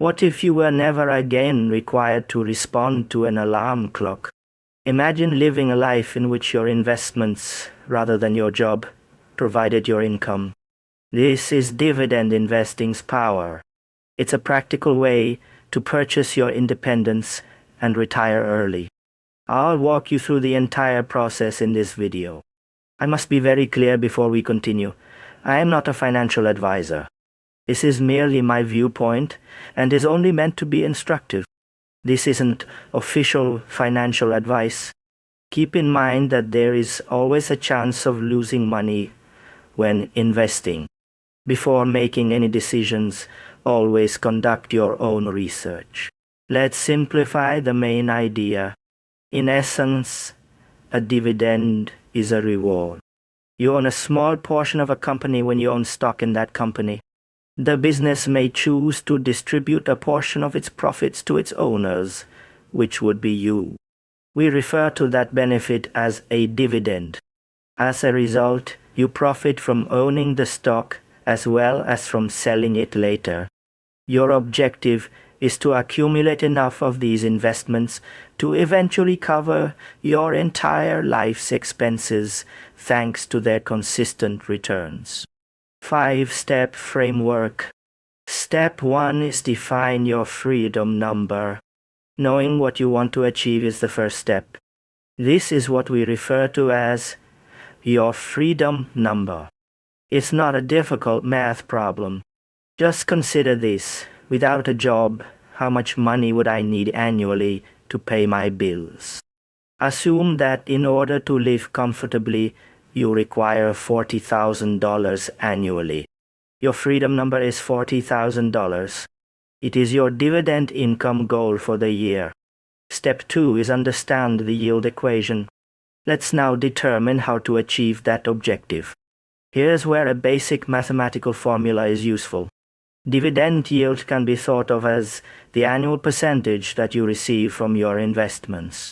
What if you were never again required to respond to an alarm clock? Imagine living a life in which your investments, rather than your job, provided your income. This is dividend investing's power. It's a practical way to purchase your independence and retire early. I'll walk you through the entire process in this video. I must be very clear before we continue. I am not a financial advisor. This is merely my viewpoint and is only meant to be instructive. This isn't official financial advice. Keep in mind that there is always a chance of losing money when investing. Before making any decisions, always conduct your own research. Let's simplify the main idea. In essence, a dividend is a reward. You own a small portion of a company when you own stock in that company. The business may choose to distribute a portion of its profits to its owners, which would be you. We refer to that benefit as a dividend. As a result, you profit from owning the stock as well as from selling it later. Your objective is to accumulate enough of these investments to eventually cover your entire life's expenses thanks to their consistent returns. 5-step framework. Step 1 is define your freedom number. Knowing what you want to achieve is the first step. This is what we refer to as your freedom number. It's not a difficult math problem. Just consider this. Without a job, how much money would I need annually to pay my bills? Assume that in order to live comfortably, you require $40,000 annually. Your freedom number is $40,000. It is your dividend income goal for the year. Step 2 is understand the yield equation. Let's now determine how to achieve that objective. Here's where a basic mathematical formula is useful. Dividend yield can be thought of as the annual percentage that you receive from your investments.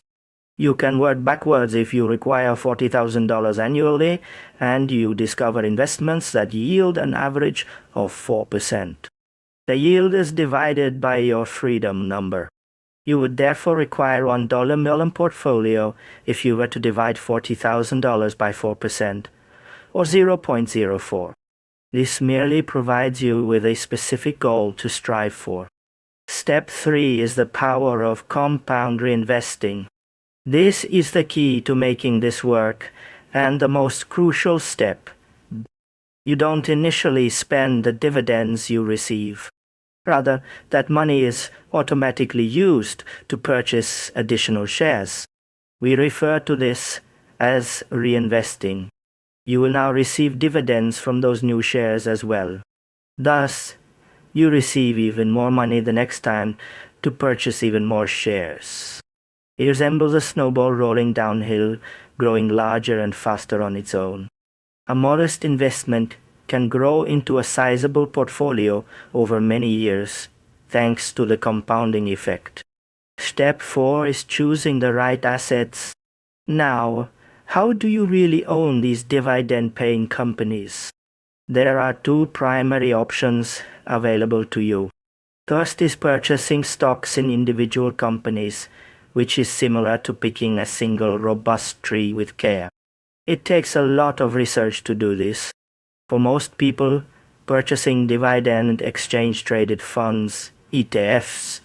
You can work backwards if you require $40,000 annually and you discover investments that yield an average of 4%. The yield is divided by your freedom number. You would therefore require $1 million portfolio if you were to divide $40,000 by 4%, or 0.04. This merely provides you with a specific goal to strive for. Step 3 is the power of compound reinvesting. This is the key to making this work, and the most crucial step. You don't initially spend the dividends you receive. Rather, that money is automatically used to purchase additional shares. We refer to this as reinvesting. You will now receive dividends from those new shares as well. Thus, you receive even more money the next time to purchase even more shares. It resembles a snowball rolling downhill, growing larger and faster on its own. A modest investment can grow into a sizable portfolio over many years, thanks to the compounding effect. Step 4 is choosing the right assets. Now, how do you really own these dividend-paying companies? There are 2 primary options available to you. First is purchasing stocks in individual companies, which is similar to picking a single robust tree with care. It takes a lot of research to do this. For most people, purchasing dividend exchange-traded funds, ETFs,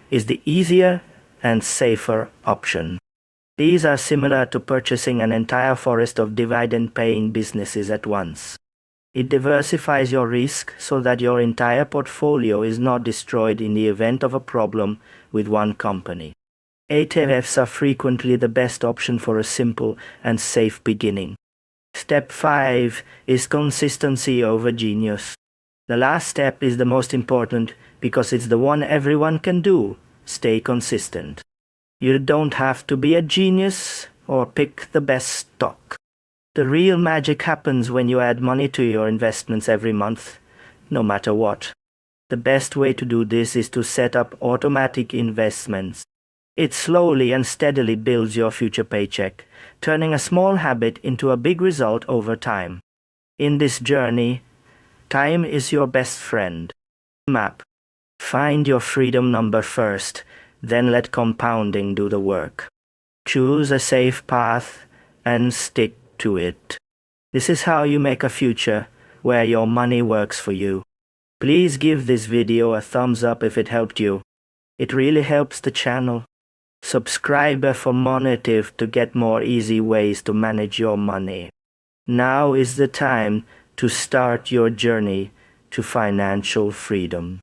is the easier and safer option. These are similar to purchasing an entire forest of dividend-paying businesses at once. It diversifies your risk so that your entire portfolio is not destroyed in the event of a problem with one company. ETFs are frequently the best option for a simple and safe beginning. Step 5 is consistency over genius. The last step is the most important because it's the one everyone can do. Stay consistent. You don't have to be a genius or pick the best stock. The real magic happens when you add money to your investments every month, no matter what. The best way to do this is to set up automatic investments. It slowly and steadily builds your future paycheck, turning a small habit into a big result over time. In this journey, time is your best friend. Map. Find your freedom number first, then let compounding do the work. Choose a safe path and stick to it. This is how you make a future where your money works for you. Please give this video a thumbs up if it helped you. It really helps the channel. Subscribe for Monetive to get more easy ways to manage your money. Now is the time to start your journey to financial freedom.